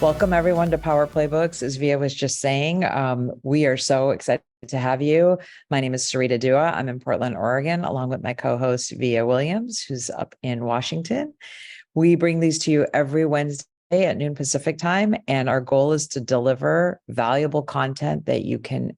Welcome, everyone, to Power Playbooks. As Via was just saying, we are so excited to have you. My name is Sarita Dua. I'm in Portland, Oregon, along with my co-host, Via Williams, who's up in Washington. We bring these to you every Wednesday at noon Pacific time, and our goal is to deliver valuable content that you can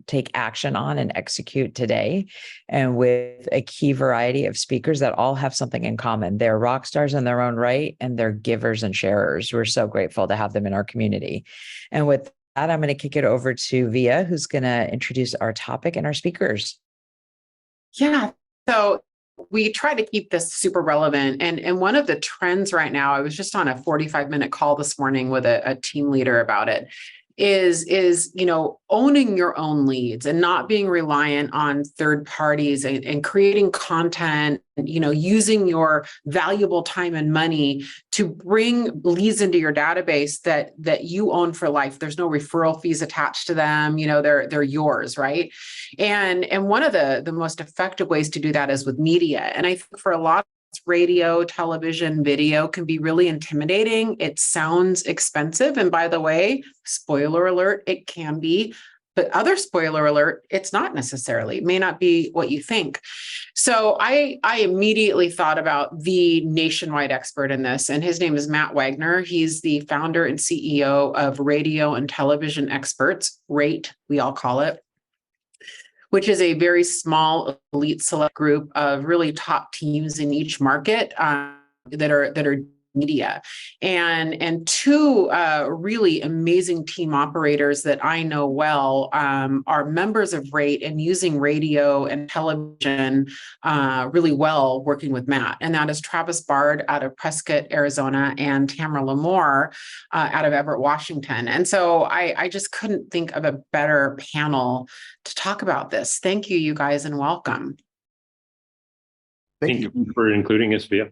take action on and execute today, and with a key variety of speakers that all have something in common. They're rock stars in their own right, and they're givers and sharers. We're so grateful to have them in our community. And with that, I'm going to kick it over to Via, who's going to introduce our topic and our speakers. Yeah. So we try to keep this super relevant. And one of the trends right now, I was just on a 45-minute call this morning with a team leader about it, is owning your own leads and not being reliant on third parties and creating content, using your valuable time and money to bring leads into your database that you own for life. There's no referral fees attached to them. They're yours, right? And one of the most effective ways to do that is with media. And I think for a lot of radio, television, video can be really intimidating. It sounds expensive. And by the way, spoiler alert, it can be. But other spoiler alert, it's not necessarily. It may not be what you think. So I immediately thought about the nationwide expert in this, and his name is Matt Wagner. He's the founder and CEO of Radio and Television Experts, RATE, we all call it, which is a very small elite select group of really top teams in each market that are media. And two really amazing team operators that I know well are members of RATE and using radio and television really well, working with Matt. And that is Travis Bard out of Prescott, Arizona, and Tamara Lamore out of Everett, Washington. And so I just couldn't think of a better panel to talk about this. Thank you, you guys, and welcome. Thank you for including us, Via.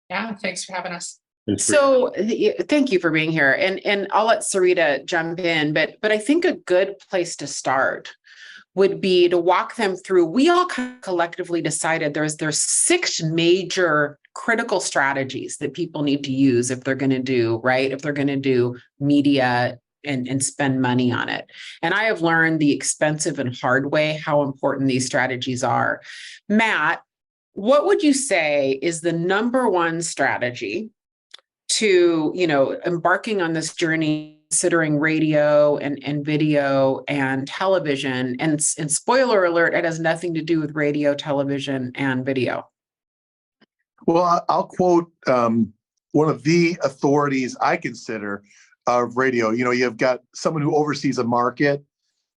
Yeah, thanks for having us. So thank you for being here. And I'll let Sarita jump in, but I think a good place to start would be to walk them through. We all collectively decided there's 6 major critical strategies that people need to use if they're going to do, right? If they're going to do media and spend money on it. And I have learned the expensive and hard way how important these strategies are. Matt, what would you say is the number one strategy to, embarking on this journey, considering radio and video and television? And spoiler alert, it has nothing to do with radio, television, and video. Well, I'll quote one of the authorities I consider of radio. You've got someone who oversees a market,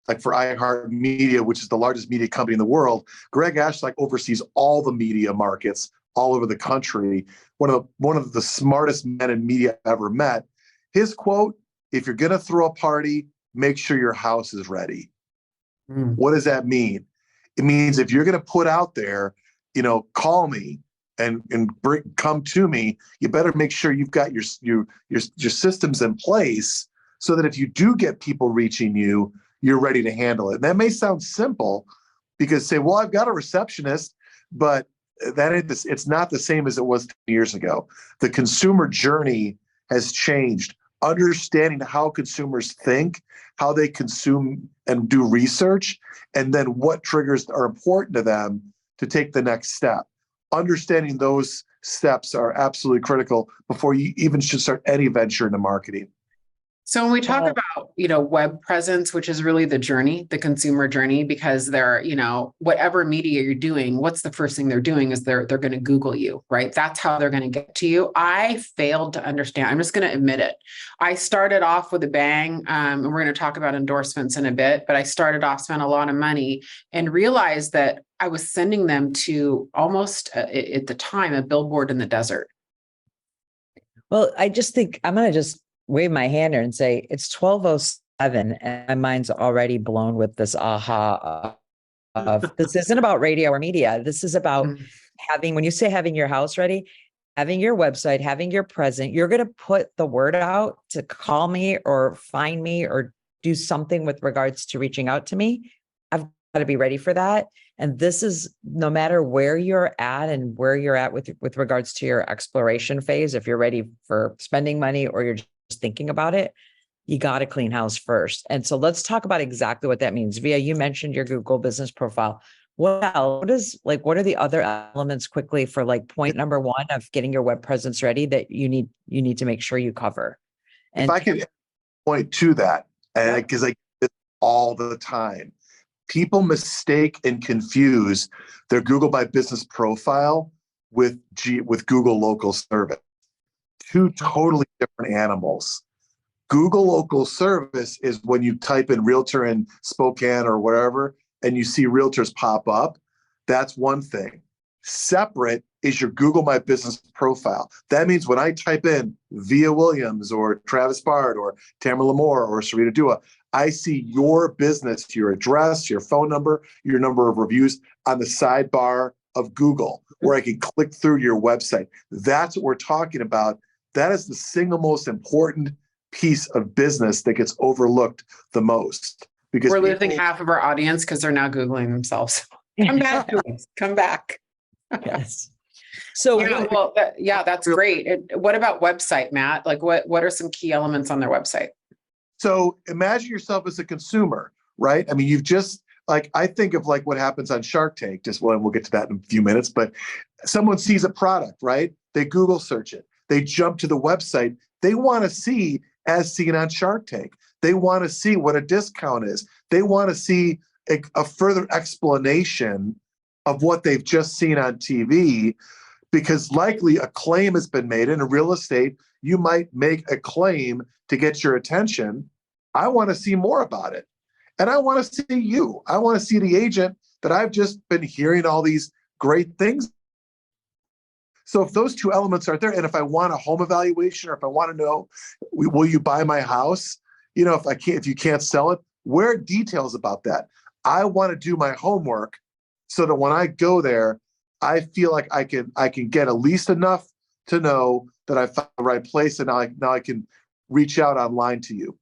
like for iHeartMedia, which is the largest media company in the world. Greg Ashlock oversees all the media markets all over the country. One of the smartest men in media I've ever met. His quote: "If you're going to throw a party, make sure your house is ready." What does that mean? It means if you're going to put out there, call me and come to me, you better make sure you've got your systems in place so that if you do get people reaching you, you're ready to handle it. And that may sound simple because say, well, I've got a receptionist, but it's not the same as it was 10 years ago. The consumer journey has changed. Understanding how consumers think, how they consume and do research, and then what triggers are important to them to take the next step. Understanding those steps are absolutely critical before you even should start any venture into marketing. So when we talk about, web presence, which is really the journey, the consumer journey, because they're, whatever media you're doing, what's the first thing they're doing is they're going to Google you, right? That's how they're going to get to you. I failed to understand. I'm just going to admit it. I started off with a bang, and we're going to talk about endorsements in a bit, but I started off, spent a lot of money and realized that I was sending them to almost at the time, a billboard in the desert. Well, I just think I'm going to just wave my hand here and say it's 12:07 and my mind's already blown with this aha of this isn't about radio or media. This is about when you say having your house ready, having your website, having your present, you're going to put the word out to call me or find me or do something with regards to reaching out to me. I've got to be ready for that. And this is no matter where you're at and where you're at with regards to your exploration phase, if you're ready for spending money or you're thinking about it, you got to clean house first. And so let's talk about exactly what that means. Via, you mentioned your Google business profile. What else? What are the other elements quickly for like point number one of getting your web presence ready that you need to make sure you cover? And if I could point to that, and because I get it all the time, people mistake and confuse their Google My Business profile with Google Local Service. Two totally different animals. Google Local Service is when you type in realtor in Spokane or wherever, and you see realtors pop up. That's one thing. Separate is your Google My Business profile. That means when I type in Via Williams or Travis Bard or Tamara Lamore or Sarita Dua, I see your business, your address, your phone number, your number of reviews on the sidebar of Google, where I can click through your website. That's what we're talking about. That is the single most important piece of business that gets overlooked the most. Because we're losing half of our audience because they're now Googling themselves. Come back to us. Come back. yes. So that's great. What about website, Matt? Like what are some key elements on their website? So imagine yourself as a consumer, right? I mean, you've just I think of what happens on Shark Tank, we'll get to that in a few minutes, but someone sees a product, right? They Google search it. They jump to the website. They want to see as seen on Shark Tank. They want to see what a discount is. They want to see a further explanation of what they've just seen on TV, because likely a claim has been made. In real estate, you might make a claim to get your attention. I want to see more about it. And I want to see you. I want to see the agent that I've just been hearing all these great things. So if those two elements are there, and if I want a home evaluation, or if I want to know, will you buy my house? If you can't sell it, where are details about that? I want to do my homework so that when I go there, I feel like I can get at least enough to know that I found the right place, and now I can reach out online to you.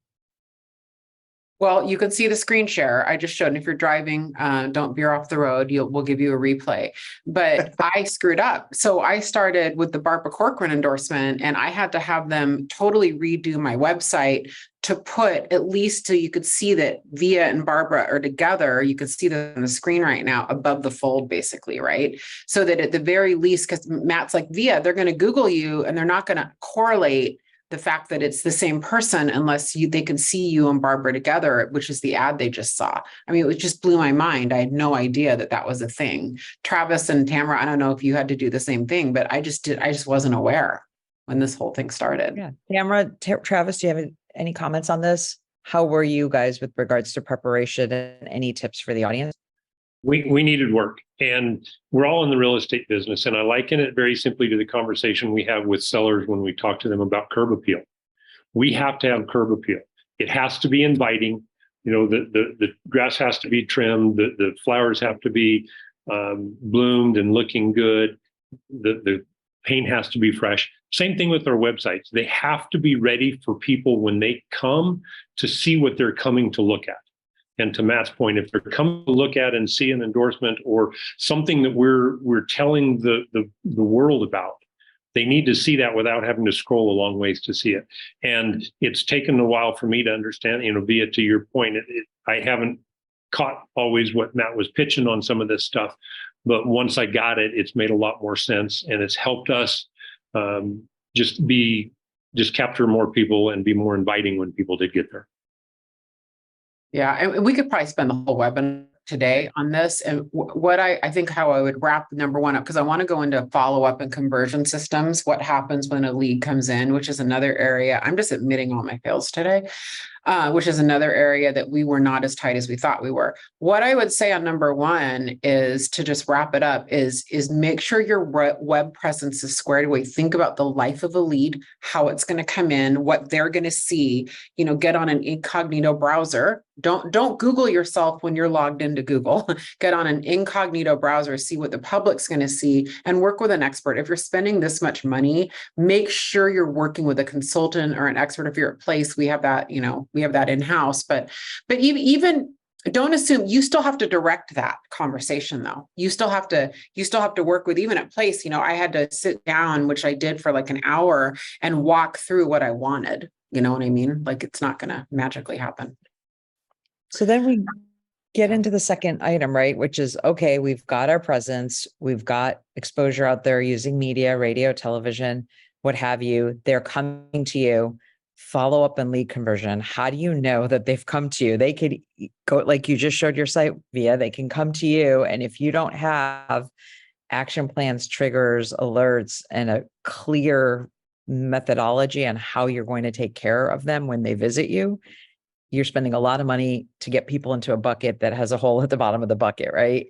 Well, you can see the screen share I just showed. And if you're driving, don't veer off the road. We'll give you a replay. But I screwed up. So I started with the Barbara Corcoran endorsement, and I had to have them totally redo my website to put at least so you could see that Via and Barbara are together. You can see them on the screen right now above the fold, basically, right? So that at the very least, because Matt's like, Via, they're going to Google you and they're not going to correlate the fact that it's the same person unless they can see you and Barbara together, which is the ad they just saw. I mean, it just blew my mind. I had no idea that was a thing. Travis and Tamara, I don't know if you had to do the same thing, but I just wasn't aware when this whole thing started. Yeah. Tamara, Travis, do you have any comments on this? How were you guys with regards to preparation, and any tips for the audience? We needed work, and we're all in the real estate business. And I liken it very simply to the conversation we have with sellers when we talk to them about curb appeal. We have to have curb appeal. It has to be inviting. The grass has to be trimmed. The flowers have to be bloomed and looking good. The paint has to be fresh. Same thing with our websites. They have to be ready for people when they come to see what they're coming to look at. And to Matt's point, if they're coming to look at and see an endorsement or something that we're telling the world about, they need to see that without having to scroll a long ways to see it. And it's taken a while for me to understand, Via, to your point, I haven't caught always what Matt was pitching on some of this stuff. But once I got it, it's made a lot more sense, and it's helped us just capture more people and be more inviting when people did get there. Yeah, and we could probably spend the whole webinar today on this. And what I think how I would wrap number one up, because I want to go into follow-up and conversion systems, what happens when a lead comes in, which is another area. I'm just admitting all my fails today. Which is another area that we were not as tight as we thought we were. What I would say on number one is, to just wrap it up, is make sure your web presence is squared away. Think about the life of a lead, how it's going to come in, what they're going to see. Get on an incognito browser. Don't Google yourself when you're logged into Google. Get on an incognito browser, see what the public's going to see, and work with an expert. If you're spending this much money, make sure you're working with a consultant or an expert. If you're at Place, we have that, we have that in-house, but even don't assume you still have to direct that conversation though. You still have to work with, even at Place, I had to sit down, which I did for like an hour, and walk through what I wanted. You know what I mean? Like it's not going to magically happen. So then we get into the second item, right? Which is, okay, we've got our presence, we've got exposure out there using media, radio, television, what have you. They're coming to you. Follow up and lead conversion. How do you know that they've come to you? They could go, like you just showed your site via, they can come to you. And if you don't have action plans, triggers, alerts, and a clear methodology on how you're going to take care of them when they visit you, you're spending a lot of money to get people into a bucket that has a hole at the bottom of the bucket, right?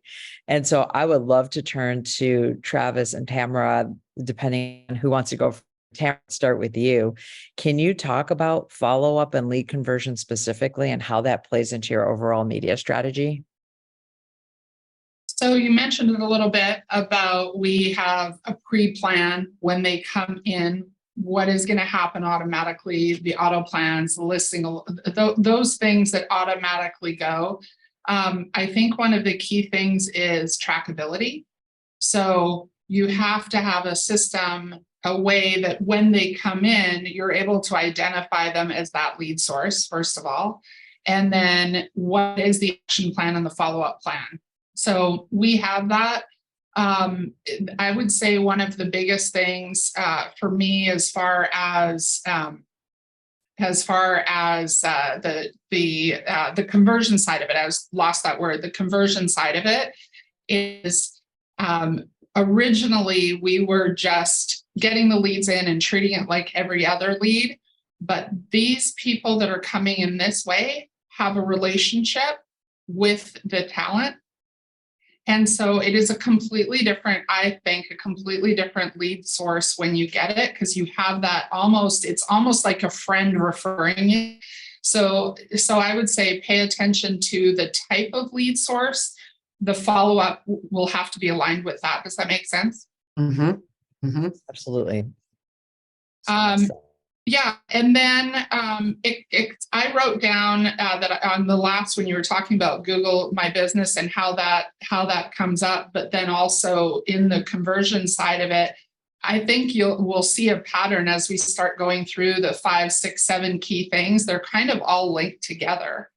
And so I would love to turn to Travis and Tamara, depending on who wants to go. Tamara, start with you. Can you talk about follow-up and lead conversion specifically and how that plays into your overall media strategy? So you mentioned it a little bit about we have a pre-plan when they come in, what is going to happen automatically, the auto plans, the listing, those things that automatically go. I think one of the key things is trackability. So you have to have a system, a way that when they come in, you're able to identify them as that lead source, first of all. And then what is the action plan and the follow-up plan? So we have that. I would say one of the biggest things for me, as far as the conversion side of it, I lost that word. The conversion side of it is originally we were just getting the leads in and treating it like every other lead, but these people that are coming in this way have a relationship with the talent. And so it is a completely different, I think, a completely different lead source when you get it, because you have that it's almost like a friend referring you. So I would say pay attention to the type of lead source. The follow-up will have to be aligned with that. Does that make sense? Mm-hmm. Mm-hmm. Absolutely. Yeah, and then I wrote down that on the last when you were talking about Google My Business and how that comes up, but then also in the conversion side of it, I think we'll see a pattern as we start going through the 5, 6, 7 key things. They're kind of all linked together.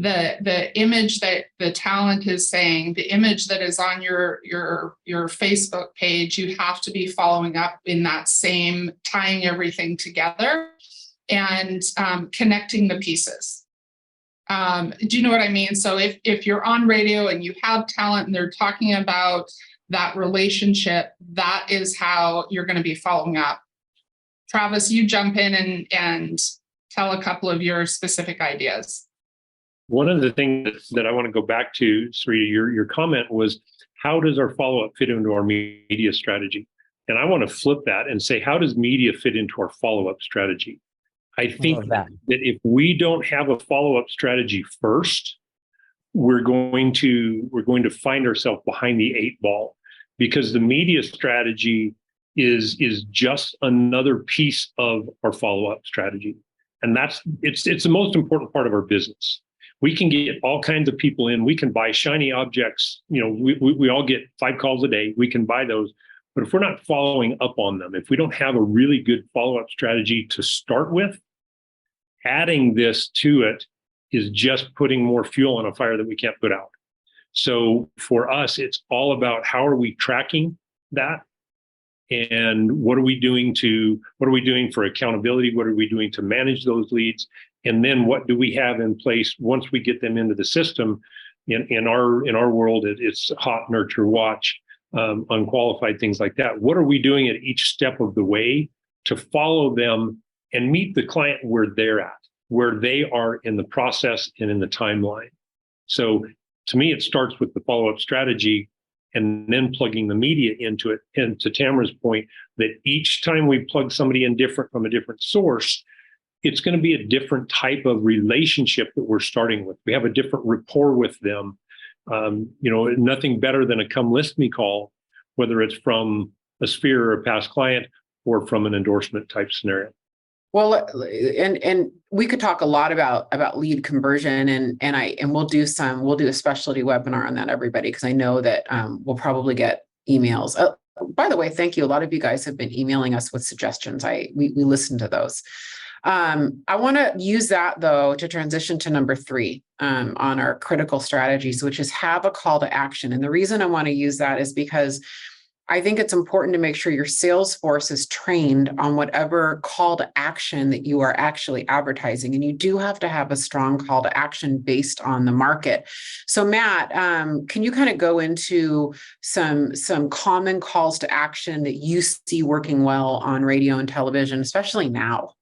The image that the talent is saying, the image that is on your Facebook page, you have to be following up in that same, tying everything together and connecting the pieces. Do you know what I mean? So if you're on radio and you have talent and they're talking about that relationship, that is how you're going to be following up. Travis, you jump in and tell a couple of your specific ideas. One of the things that I want to go back to, Sarita, your comment was, how does our follow-up fit into our media strategy? And I want to flip that and say, how does media fit into our follow-up strategy? I think that if we don't have a follow-up strategy first, we're going to find ourselves behind the 8 ball, because the media strategy is just another piece of our follow-up strategy. And it's the most important part of our business. We can get all kinds of people in. We can buy shiny objects. You know, we all get 5 calls a day. We can buy those. But if we're not following up on them, if we don't have a really good follow-up strategy to start with, adding this to it is just putting more fuel on a fire that we can't put out. So for us, it's all about how are we tracking that? And what are we doing for accountability? What are we doing to manage those leads? And then what do we have in place once we get them into the system? In our world, it's hot, nurture, watch, unqualified, things like that. What are we doing at each step of the way to follow them and meet the client where they're at, where they are in the process and in the timeline? So to me, it starts with the follow-up strategy and then plugging the media into it. And to Tamara's point, that each time we plug somebody in different from a different source, it's going to be a different type of relationship that we're starting with. We have a different rapport with them. Nothing better than a come list me call, whether it's from a sphere or a past client or from an endorsement type scenario. Well, and we could talk a lot about lead conversion, and we'll do a specialty webinar on that, everybody, because I know that we'll probably get emails. By the way, thank you. A lot of you guys have been emailing us with suggestions. We listen to those. I want to use that though to transition to number 3 on our critical strategies, which is have a call to action. And the reason I want to use that is because I think it's important to make sure your sales force is trained on whatever call to action that you are actually advertising. And you do have to have a strong call to action based on the market. So Matt, can you kind of go into some common calls to action that you see working well on radio and television, especially now?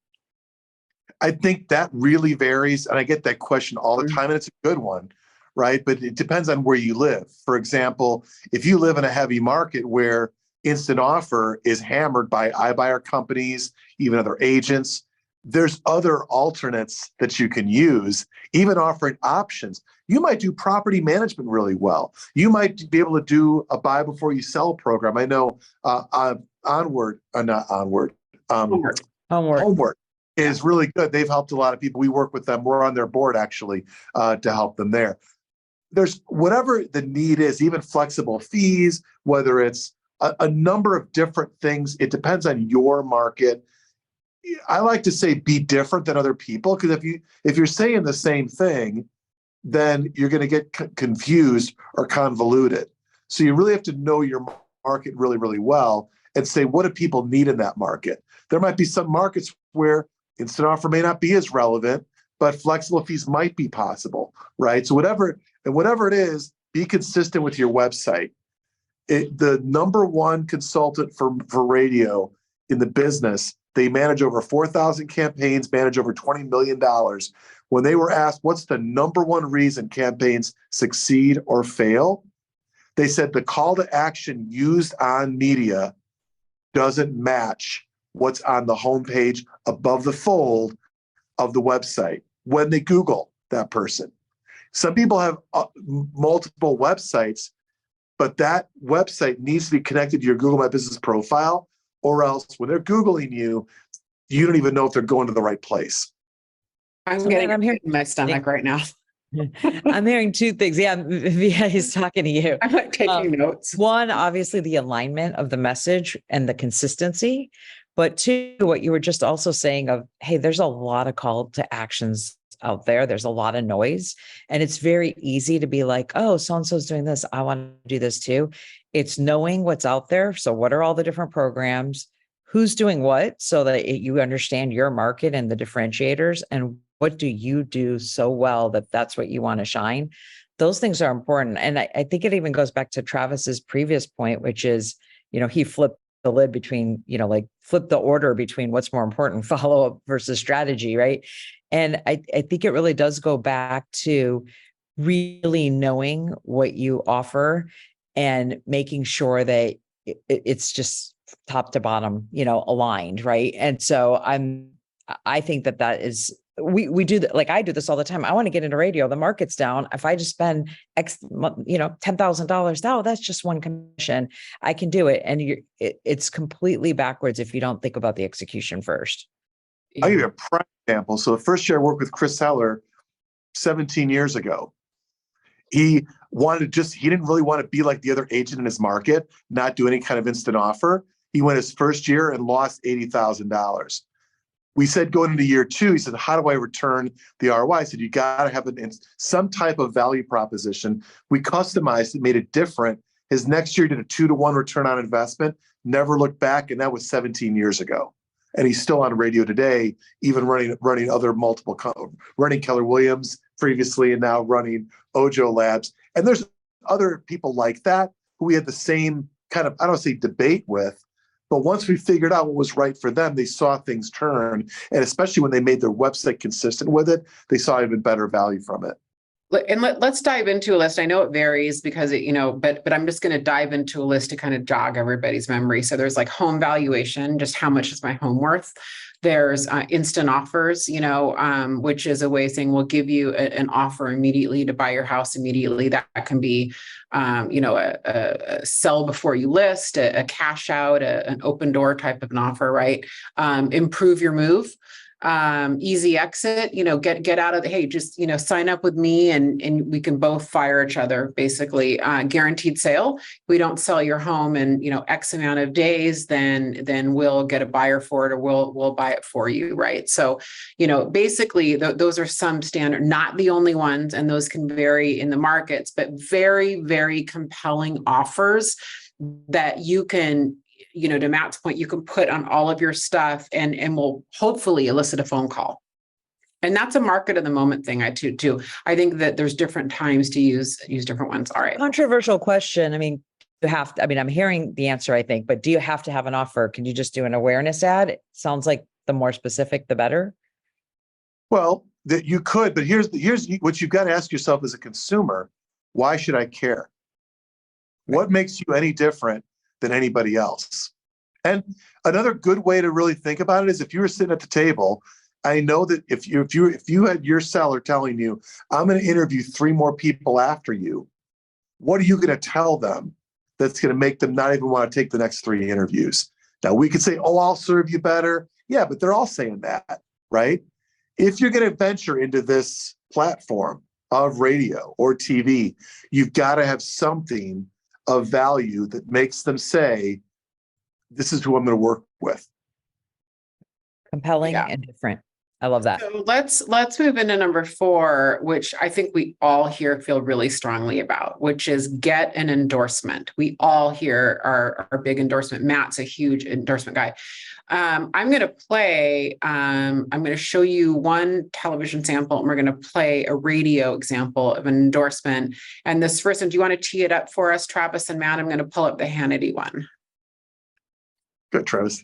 I think that really varies. And I get that question all the time, and it's a good one, right? But it depends on where you live. For example, if you live in a heavy market where instant offer is hammered by iBuyer companies, even other agents, there's other alternates that you can use, even offering options. You might do property management really well. You might be able to do a buy before you sell program. I know Homework is really good. They've helped a lot of people. We work with them. We're on their board actually to help them there. There's whatever the need is, even flexible fees, whether it's a number of different things. It depends on your market. I like to say be different than other people, because if you're saying the same thing, then you're going to get confused or convoluted. So you really have to know your market really, really well and say, what do people need in that market? There might be some markets where instant offer may not be as relevant, but flexible fees might be possible, right? So whatever it is, be consistent with your website. The number one consultant for radio in the business, they manage over 4,000 campaigns, manage over $20 million. When they were asked what's the number one reason campaigns succeed or fail, they said the call to action used on media doesn't match what's on the homepage above the fold of the website when they Google that person. Some people have multiple websites, but that website needs to be connected to your Google My Business profile, or else when they're Googling you, you don't even know if they're going to the right place. I'm hearing in my stomach right now. I'm hearing 2 things. Yeah, Vija is talking to you. I'm like taking notes. One, obviously the alignment of the message and the consistency. But 2, what you were just also saying of, hey, there's a lot of call to actions out there. There's a lot of noise. And it's very easy to be like, oh, so-and-so's doing this. I want to do this too. It's knowing what's out there. So what are all the different programs? Who's doing what? So that you understand your market and the differentiators, and what do you do so well that that's what you want to shine. Those things are important. And I think it even goes back to Travis's previous point, which is, he flipped the lid between, like flip the order between what's more important, follow-up versus strategy, right? And I think it really does go back to really knowing what you offer and making sure that it's just top to bottom, aligned, right? And so I think that is, we do that. Like I do this all the time. I want to get into radio. The market's down. If I just spend X, $10,000, oh, that's just one commission. I can do it. And it's completely backwards if you don't think about the execution first. I'll give you a prime example. So the first year I worked with Chris Heller 17 years ago, he didn't really want to be like the other agent in his market, not do any kind of instant offer. He went his first year and lost $80,000. We said going into year 2, he said, how do I return the ROI? I said, you got to have some type of value proposition. We customized it, made it different. His next year did a 2-to-1 return on investment, never looked back. And that was 17 years ago. And he's still on radio today, even running other running Keller Williams previously, and now running Ojo Labs. And there's other people like that who we had the same kind of, I don't say debate with, but once we figured out what was right for them, they saw things turn. And especially when they made their website consistent with it, they saw even better value from it. And let's dive into a list. I know it varies because but I'm just going to dive into a list to kind of jog everybody's memory. So there's like home valuation, just how much is my home worth? There's instant offers, which is a way saying we'll give you an offer immediately to buy your house immediately. That can be, a sell before you list, a cash out, an open door type of an offer, right? Improve your move. easy exit, get out of the, hey, just, sign up with me and we can both fire each other, basically. Guaranteed sale. We don't sell your home in, X amount of days, then we'll get a buyer for it, or we'll buy it for you. Right. So, basically those are some standard, not the only ones, and those can vary in the markets, but very, very compelling offers that you can, to Matt's point, you can put on all of your stuff and will hopefully elicit a phone call. And that's a market of the moment thing. I think that there's different times to use different ones. All right. Controversial question. I mean, I'm hearing the answer, I think, but do you have to have an offer? Can you just do an awareness ad? It sounds like the more specific, the better. Well, that you could, but here's what you've got to ask yourself as a consumer. Why should I care? What makes you any different than anybody else? And another good way to really think about it is, if you were sitting at the table, I know that if you had your seller telling you, I'm going to interview 3 more people after you, what are you going to tell them that's going to make them not even want to take the next 3 interviews? Now, we could say, oh, I'll serve you better. Yeah, but they're all saying that, right? If you're going to venture into this platform of radio or TV, you've got to have something of value that makes them say, this is who I'm going to work with. Compelling and different. I love that. So let's move into number 4, which I think we all here feel really strongly about, which is get an endorsement. We all here are big endorsement. Matt's a huge endorsement guy. I'm going to show you one television sample, and we're going to play a radio example of an endorsement. And this first one, do you want to tee it up for us, Travis and Matt? I'm going to pull up the Hannity one. Good, Travis.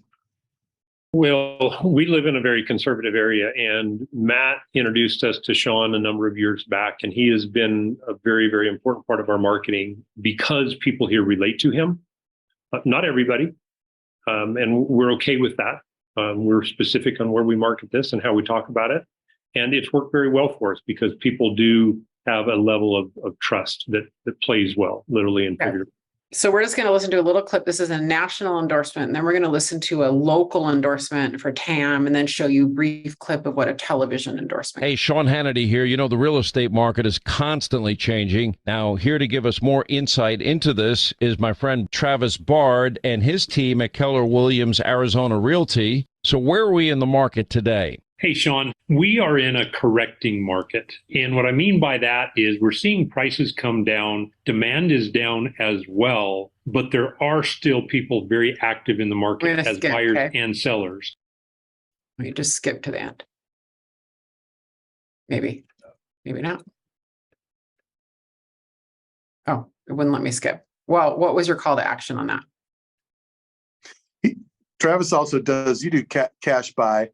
Well, we live in a very conservative area, and Matt introduced us to Sean a number of years back, and he has been a very, very important part of our marketing because people here relate to him. Not everybody, and we're okay with that. We're specific on where we market this and how we talk about it, and it's worked very well for us because people do have a level of trust that plays well, literally and figuratively. So we're just going to listen to a little clip. This is a national endorsement, and then we're going to listen to a local endorsement for TAM, and then show you a brief clip of what a television endorsement. Hey, Sean Hannity here. The real estate market is constantly changing. Now, here to give us more insight into this is my friend Travis Bard and his team at Keller Williams Arizona Realty. So where are we in the market today? Hey, Sean, we are in a correcting market. And what I mean by that is we're seeing prices come down. Demand is down as well, but there are still people very active in the market as buyers and sellers. Let me just skip to the end. Maybe not. Oh, it wouldn't let me skip. Well, what was your call to action on that? Travis also you do cash buy.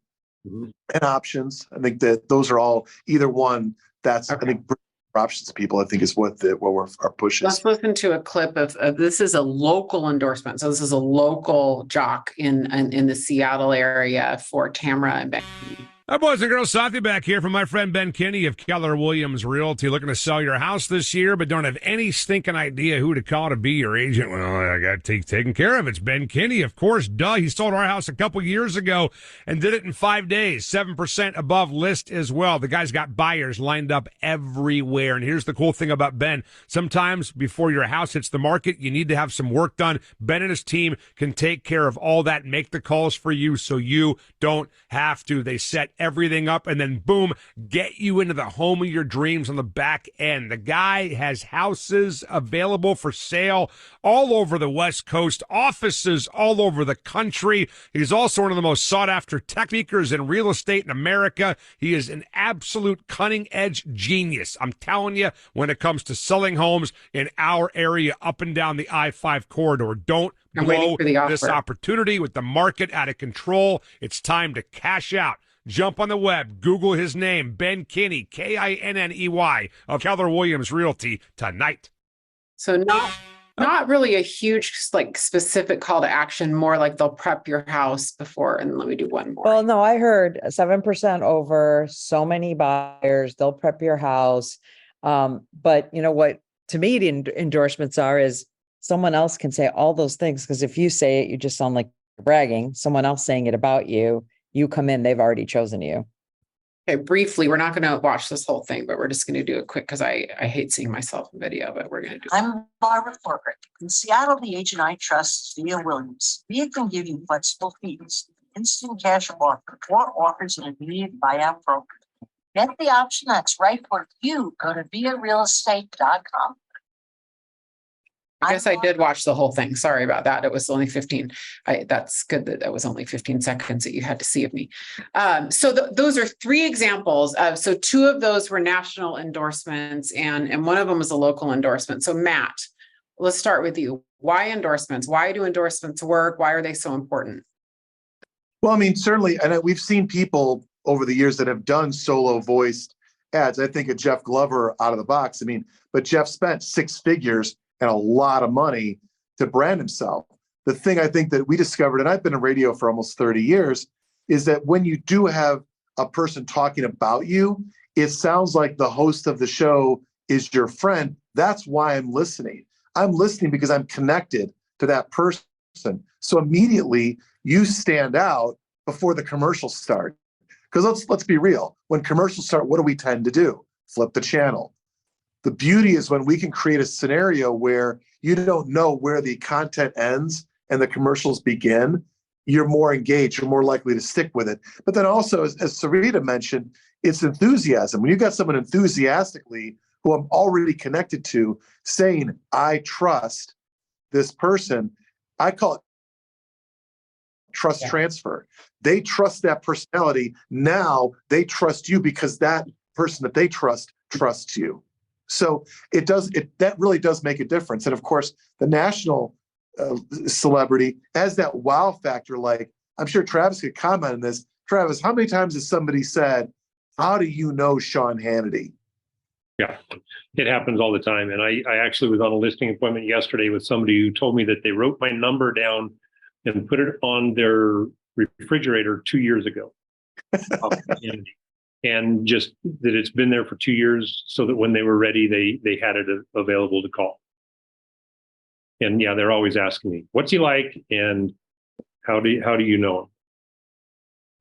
And options. I think that those are all either one. That's okay. I think options to people, I think, is what our push is. Let's listen to a clip of this is a local endorsement. So this is a local jock in the Seattle area for Tamara and Ben. Hi, boys and girls. Satya back here from my friend Ben Kinney of Keller Williams Realty. Looking to sell your house this year, but don't have any stinking idea who to call to be your agent. Well, I got taken care of. It's Ben Kinney, of course. Duh. He sold our house a couple years ago and did it in 5 days. 7% above list as well. The guy's got buyers lined up everywhere. And here's the cool thing about Ben. Sometimes before your house hits the market, you need to have some work done. Ben and his team can take care of all that, make the calls for you so you don't have to. They set everything up and then boom, get you into the home of your dreams on the back end. The guy has houses available for sale all over the West Coast, offices all over the country. He's also one of the most sought after tech speakers in real estate in America. He is an absolute cutting edge genius. I'm telling you, when it comes to selling homes in our area up and down the I-5 corridor, don't blow this opportunity with the market out of control. It's time to cash out. Jump on the web, Google his name, Ben Kinney, Kinney, of Keller Williams Realty tonight. So not really a huge specific call to action, more like they'll prep your house before. And let me do one more. Well, no, I heard 7% over, so many buyers, they'll prep your house. But you know what, to me, the endorsements is someone else can say all those things, because if you say it, you just sound like you're bragging. Someone else saying it about you you come in, they've already chosen you. Okay, briefly, we're not going to watch this whole thing, but we're just going to do it quick because I hate seeing myself in video, but we're going to do it. I'm Barbara Corcoran. In Seattle, the agent I trust is Vija Williams. Vija can give you flexible fees, instant cash offer, or offers an immediate buyout program. Get the option that's right for you. Go to viarealestate.com. I guess I did watch the whole thing. Sorry about that. It was only 15. That's good that was only 15 seconds that you had to see of me. So those are three examples of, so two of those were national endorsements and one of them was a local endorsement. So Matt, let's start with you. Why endorsements? Why do endorsements work? Why are they so important? Well, I mean, certainly, and we've seen people over the years that have done solo voiced ads. I think of Jeff Glover out of the box. I mean, but Jeff spent 6 figures and a lot of money to brand himself. The thing I think that we discovered, and I've been in radio for almost 30 years, is that when you do have a person talking about you, it sounds like the host of the show is your friend. That's why I'm listening. I'm listening because I'm connected to that person. So immediately you stand out before the commercials start. Because let's be real. When commercials start, what do we tend to do? Flip the channel. The beauty is when we can create a scenario where you don't know where the content ends and the commercials begin, you're more engaged, you're more likely to stick with it. But then also, as Sarita mentioned, it's enthusiasm. When you've got someone enthusiastically who I'm already connected to saying, I trust this person, I call it trust transfer. They trust that personality. Now they trust you because that person that they trust trusts you. So that really does make a difference. And of course, the national celebrity has that wow factor. Like, I'm sure Travis could comment on this. Travis, how many times has somebody said, how do you know Sean Hannity? Yeah, it happens all the time. And I actually was on a listing appointment yesterday with somebody who told me that they wrote my number down and put it on their refrigerator 2 years ago. And just that it's been there for 2 years so that when they were ready, they had it available to call. And yeah, they're always asking me, what's he like? And how do you know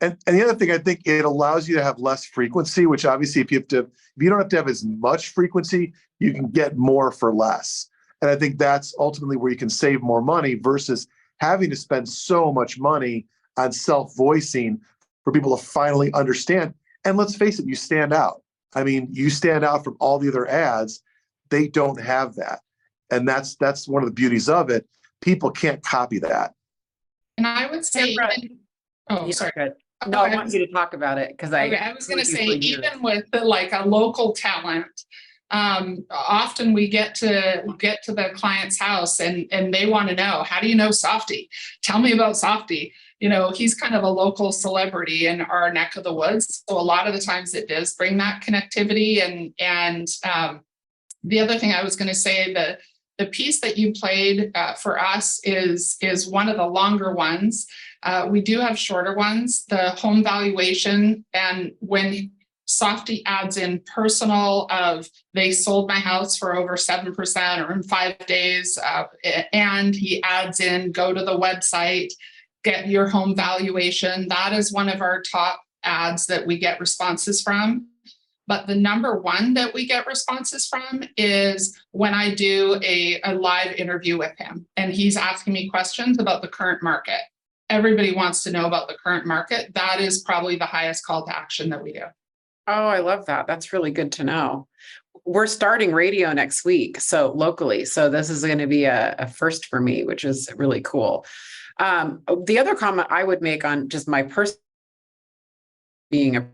him? And the other thing, I think it allows you to have less frequency, which obviously if you don't have to have as much frequency, you can get more for less. And I think that's ultimately where you can save more money versus having to spend so much money on self-voicing for people to finally understand. And let's face it, you stand out. I mean, you stand out from all the other ads. They don't have that. And that's one of the beauties of it. People can't copy that. And I would say, sorry. Good. No, I want you to talk about it because I was going to say, even with like a local talent, often we get to the client's house and they want to know, how do you know Softy? Tell me about Softy. You know, he's kind of a local celebrity in our neck of the woods. So a lot of the times it does bring that connectivity. And the other thing I was going to say, the piece that you played for us is one of the longer ones. We do have shorter ones, the home valuation. And when Softy adds in personal of they sold my house for over 7% or in 5 days, and he adds in go to the website, get your home valuation. That is one of our top ads that we get responses from. But the number one that we get responses from is when I do a live interview with him and he's asking me questions about the current market. Everybody wants to know about the current market. That is probably the highest call to action that we do. Oh, I love that. That's really good to know. We're starting radio next week, so locally. So this is going to be a first for me, which is really cool. The other comment I would make on just my person being a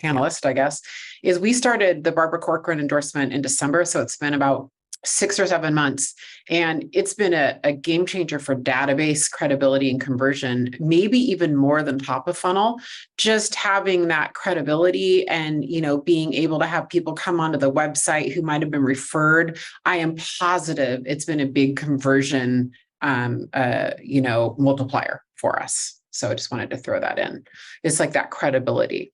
panelist, I guess, is we started the Barbara Corcoran endorsement in December. So it's been about 6 or 7 months. And it's been a game changer for database credibility and conversion, maybe even more than top of funnel. Just having that credibility and, being able to have people come onto the website who might have been referred. I am positive it's been a big conversion multiplier for us. So I just wanted to throw that in. It's like that credibility.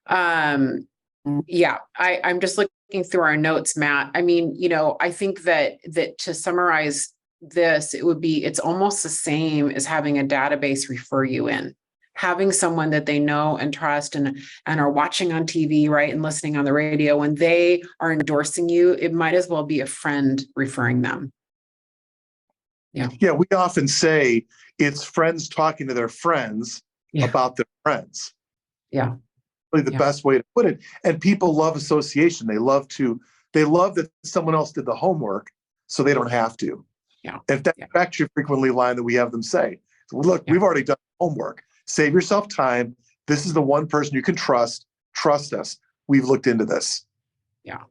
I'm just looking through our notes, Matt. I mean, I think that to summarize this, it's almost the same as having a database refer you in. having someone that they know and trust and are watching on TV, right, and listening on the radio, when they are endorsing you, it might as well be a friend referring them. Yeah. Yeah, we often say it's friends talking to their friends about their friends. Yeah. Really the best way to put it. And people love association. They love that someone else did the homework so they don't have to. Yeah. If that's actually frequently a line that we have them say, look, we've already done homework. Save yourself time. This is the one person you can trust. Trust us. We've looked into this. Yeah.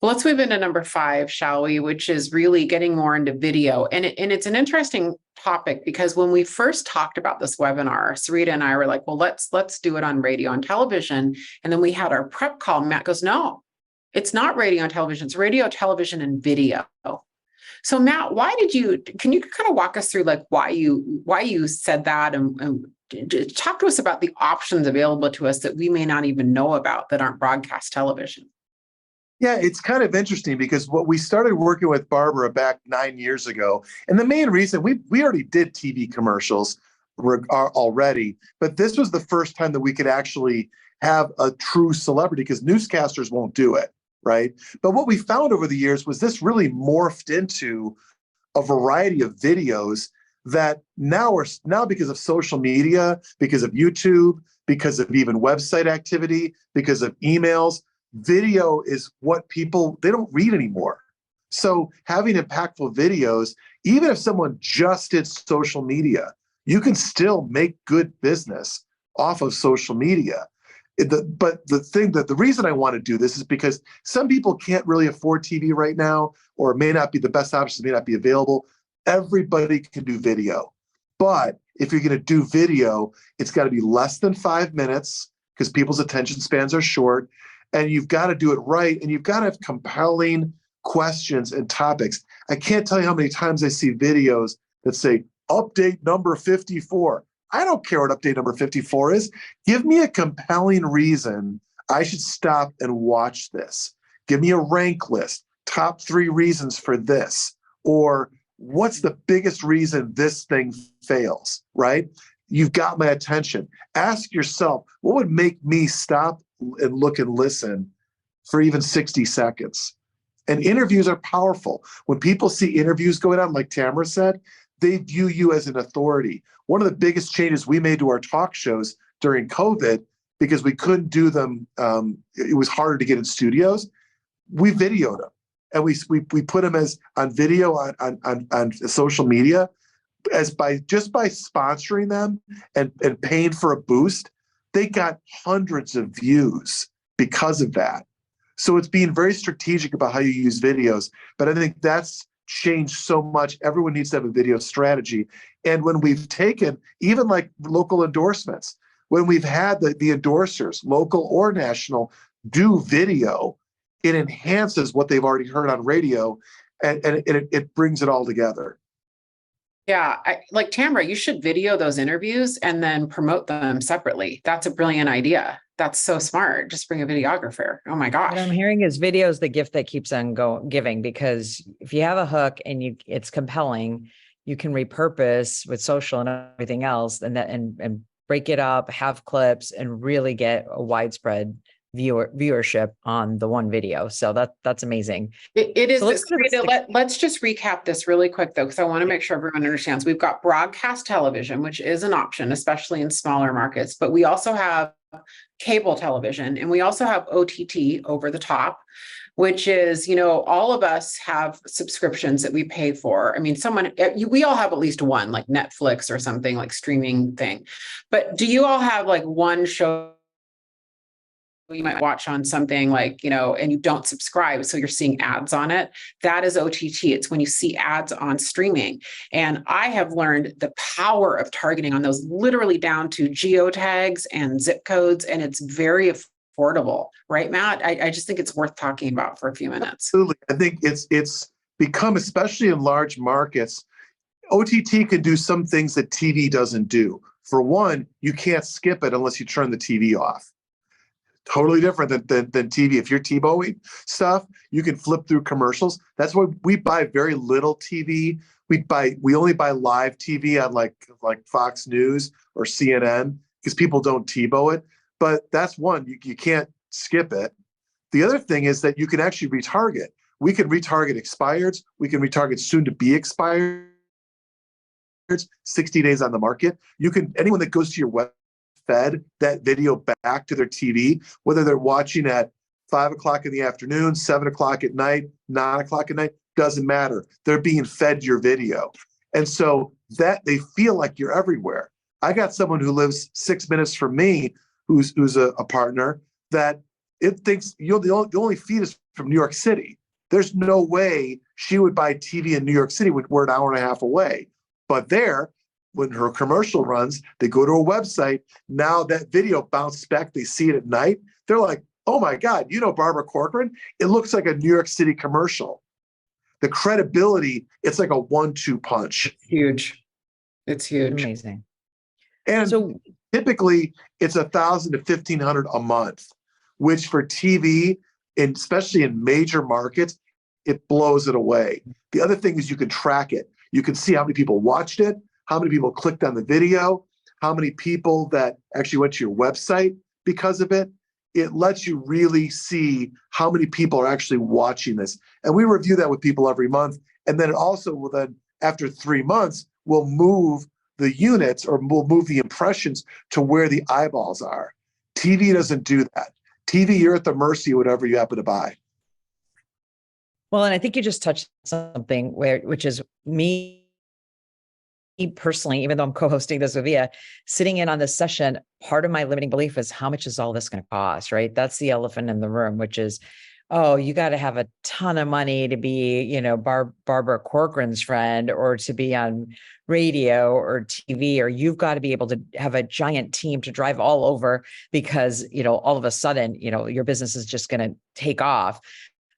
Well, let's move into number 5, shall we? Which is really getting more into video. And it's an interesting topic because when we first talked about this webinar, Sarita and I were like, well, let's do it on radio and television. And then we had our prep call. Matt goes, no, it's not radio and television. It's radio, television, and video. So Matt, can you kind of walk us through like why you said that and talk to us about the options available to us that we may not even know about that aren't broadcast television? Yeah, it's kind of interesting because what we started working with Barbara back 9 years ago, and the main reason we already did TV commercials already, but this was the first time that we could actually have a true celebrity because newscasters won't do it, right? But what we found over the years was this really morphed into a variety of videos that now because of social media, because of YouTube, because of even website activity, because of emails, video is what they don't read anymore. So having impactful videos, even if someone just did social media, you can still make good business off of social media. But the reason I want to do this is because some people can't really afford TV right now, or it may not be the best option, may not be available. Everybody can do video. But if you're going to do video, it's got to be less than 5 minutes because people's attention spans are short. And you've got to do it right. And you've got to have compelling questions and topics. I can't tell you how many times I see videos that say, update number 54. I don't care what update number 54 is. Give me a compelling reason I should stop and watch this. Give me a rank list, top 3 reasons for this, or what's the biggest reason this thing fails, right? You've got my attention. Ask yourself, what would make me stop and look and listen for even 60 seconds? And interviews are powerful. When people see interviews going on, like Tamara said, they view you as an authority. One of the biggest changes we made to our talk shows during COVID, because we couldn't do them, it was harder to get in studios, we videoed them. And we put them as on video on social media, by sponsoring them and paying for a boost. They got hundreds of views because of that. So it's being very strategic about how you use videos. But I think that's changed so much. Everyone needs to have a video strategy. And when we've taken, even like local endorsements, when we've had the endorsers, local or national, do video, it enhances what they've already heard on radio, and it brings it all together. Yeah, like Tamara, you should video those interviews and then promote them separately. That's a brilliant idea. That's so smart. Just bring a videographer. Oh my gosh. What I'm hearing is video is the gift that keeps on giving, because if you have a hook and it's compelling, you can repurpose with social and everything else, and break it up, have clips, and really get a widespread viewership on the one video. So that's amazing. It is. So let's just recap this really quick though, because I want to make sure everyone understands. We've got broadcast television, which is an option, especially in smaller markets, but we also have cable television, and we also have OTT, over the top, which is, all of us have subscriptions that we pay for. I mean, we all have at least one, like Netflix or something, like streaming thing. But do you all have like one show you might watch on something like, and you don't subscribe, so you're seeing ads on it? That is OTT. It's when you see ads on streaming. And I have learned the power of targeting on those, literally down to geotags and zip codes, and it's very affordable, right, Matt? I just think it's worth talking about for a few minutes. Absolutely. I think it's become, especially in large markets, OTT can do some things that TV doesn't do. For one, you can't skip it unless you turn the TV off. Totally different than TV. If you're TiVoing stuff, you can flip through commercials. That's why we buy very little TV. We only buy live TV on like Fox News or CNN because people don't TiVo it. But that's one, you can't skip it. The other thing is that you can actually retarget. We can retarget expireds. We can retarget soon to be expired. 60 days on the market. Anyone that goes to your web fed that video back to their TV, whether they're watching at 5 o'clock in the afternoon, 7 o'clock at night, 9 o'clock at night, doesn't matter. They're being fed your video. And so that they feel like you're everywhere. I got someone who lives 6 minutes from me, who's a partner, that it thinks the only feed is from New York City. There's no way she would buy TV in New York City when we're an hour and a half away. But there, when her commercial runs, they go to a website. Now that video bounces back. They see it at night. They're like, oh my God, Barbara Corcoran? It looks like a New York City commercial. The credibility, it's like a 1-2 punch. Huge. It's huge. Amazing. And So typically it's $1,000 to $1,500 a month, which for TV, and especially in major markets, it blows it away. The other thing is you can track it. You can see how many people watched it, how many people clicked on the video, how many people that actually went to your website because of it. It lets you really see how many people are actually watching this. And we review that with people every month. And then it also will then, after 3 months, we'll move the units or we'll move the impressions to where the eyeballs are. TV doesn't do that. TV, you're at the mercy of whatever you happen to buy. well, and I think you just touched something which is me personally, even though I'm co-hosting this with Via, sitting in on this session, part of my limiting belief is how much is all this going to cost, right? That's the elephant in the room, which is, oh, you got to have a ton of money to be, Barbara Corcoran's friend, or to be on radio or TV, or you've got to be able to have a giant team to drive all over because, all of a sudden, your business is just going to take off.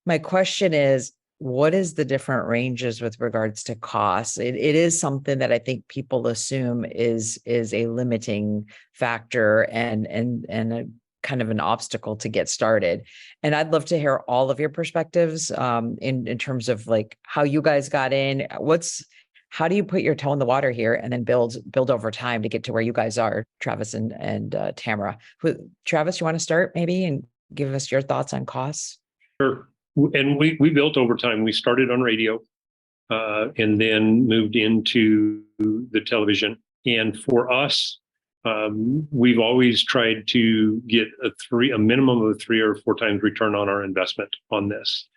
My question is, what is the different ranges with regards to costs? It is something that I think people assume is a limiting factor and a kind of an obstacle to get started. And I'd love to hear all of your perspectives in terms of like how you guys got in. How do you put your toe in the water here and then build over time to get to where you guys are, Travis and Tamara? Travis, you want to start maybe and give us your thoughts on costs? Sure. And we built over time. We started on radio and then moved into the television. And for us, we've always tried to get a minimum of 3 or 4 times return on our investment on this.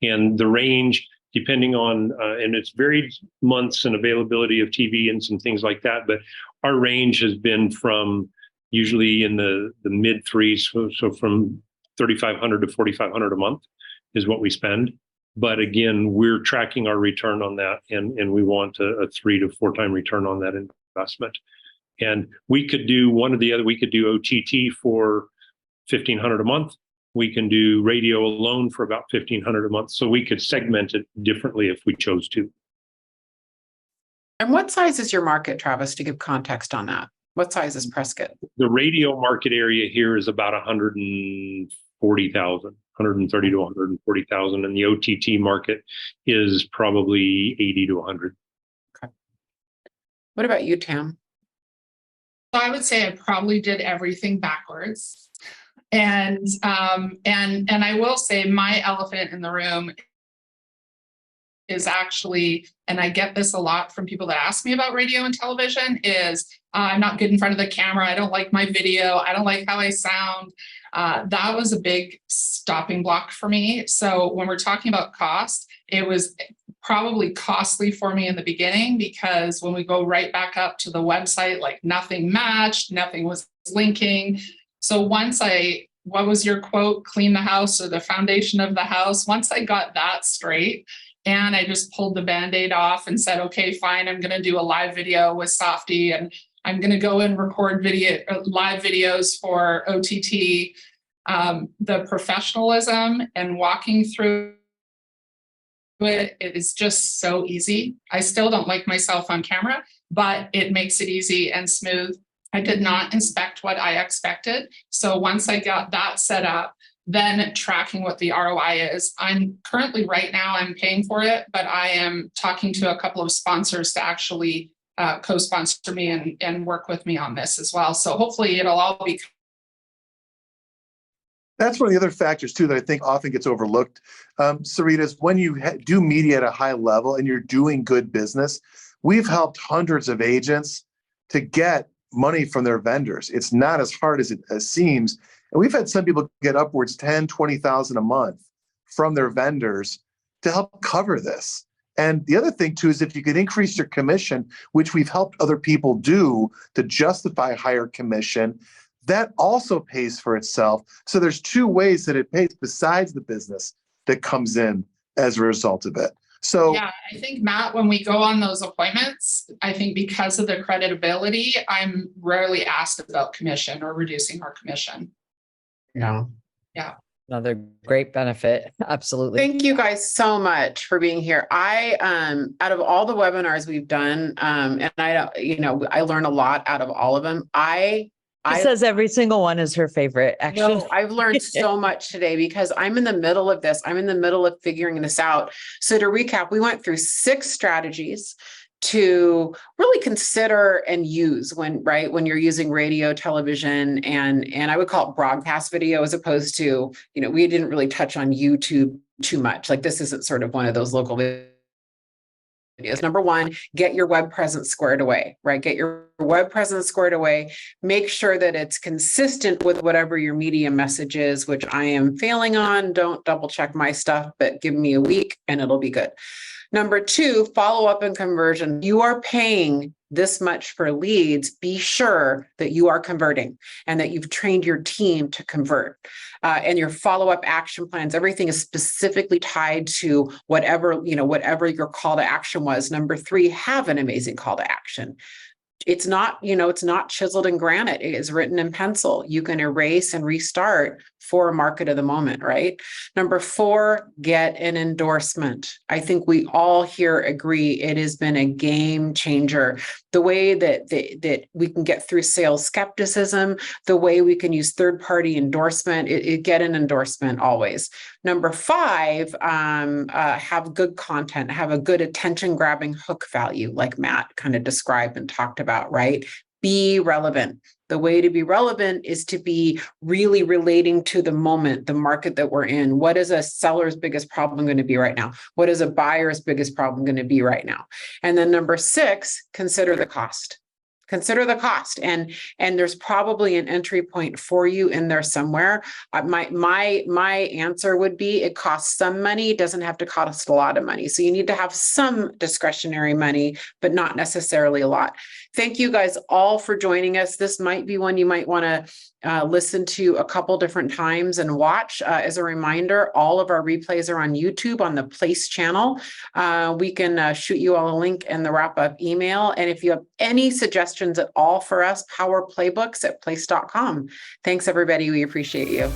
And the range, depending on, and it's varied months and availability of TV and some things like that, but our range has been from usually in the mid threes, so from $3,500 to $4,500 a month is what we spend. But again, we're tracking our return on that, and we want a 3 to 4 time return on that investment. And we could do one or the other. We could do OTT for $1,500 a month. We can do radio alone for about $1,500 a month. So we could segment it differently if we chose to. And what size is your market, Travis, to give context on that? What size is Prescott? The radio market area here is about 140,000, 130 to 140,000. And the OTT market is probably 80 to 100. Okay. What about you, Tam? So I would say I probably did everything backwards. And I will say my elephant in the room is actually, and I get this a lot from people that ask me about radio and television, is I'm not good in front of the camera. I don't like my video. I don't like how I sound. That was a big stopping block for me. So when we're talking about cost, it was probably costly for me in the beginning, because when we go right back up to the website, like nothing matched, nothing was linking. So once what was your quote, clean the house or the foundation of the house? Once I got that straight, and I just pulled the Band-Aid off and said, okay, fine, I'm going to do a live video with Softy, and I'm going to go and record live videos for OTT. The professionalism and walking through it is just so easy. I still don't like myself on camera, but it makes it easy and smooth. I did not inspect what I expected. So once I got that set up, then tracking what the ROI is. I'm currently right now, I'm paying for it, but I am talking to a couple of sponsors to actually co-sponsor me and work with me on this as well. So hopefully it'll all be. That's one of the other factors too that I think often gets overlooked. Sarita, is when you do media at a high level and you're doing good business, we've helped hundreds of agents to get money from their vendors. It's not as hard as it seems. And we've had some people get upwards 10, 20,000 a month from their vendors to help cover this. And the other thing too is if you could increase your commission, which we've helped other people do to justify higher commission, that also pays for itself. So there's two ways that it pays besides the business that comes in as a result of it. So yeah, I think, Matt, when we go on those appointments, I think because of the creditability, I'm rarely asked about commission or reducing our commission. Yeah. Another great benefit. Absolutely. Thank you guys so much for being here. I, out of all the webinars we've done, and I learn a lot out of all of them. She says every single one is her favorite. Actually, No, I've learned so much today because I'm in the middle of this. I'm in the middle of figuring this out. So to recap, we went through 6 strategies to really consider and use when you're using radio, television, and I would call it broadcast video as opposed to, we didn't really touch on YouTube too much. Like this isn't sort of one of those local videos. Number 1, get your web presence squared away, right? Get your web presence squared away. Make sure that it's consistent with whatever your media message is, which I am failing on. Don't double check my stuff, but give me a week and it'll be good. Number 2, follow up and conversion. You are paying this much for leads. Be sure that you are converting and that you've trained your team to convert. And your follow-up action plans, everything is specifically tied to whatever your call to action was. Number 3, have an amazing call to action. It's not chiseled in granite. It is written in pencil. You can erase and restart for a market of the moment, right? Number 4, get an endorsement. I think we all here agree it has been a game changer. The way that we can get through sales skepticism, the way we can use third-party endorsement, get an endorsement always. Number 5, have good content, have a good attention-grabbing hook value, like Matt kind of described and talked about, right? Be relevant. The way to be relevant is to be really relating to the moment, the market that we're in. What is a seller's biggest problem going to be right now? What is a buyer's biggest problem going to be right now? And then number 6, consider the cost. Consider the cost, and there's probably an entry point for you in there somewhere. My answer would be it costs some money, it doesn't have to cost a lot of money. So you need to have some discretionary money, but not necessarily a lot. Thank you guys all for joining us. This might be one you might want to listen to a couple different times and watch. As a reminder, all of our replays are on YouTube on the Place channel. We can shoot you all a link in the wrap-up email. And if you have any suggestions at all for us, power playbooks at place.com. Thanks, everybody. We appreciate you.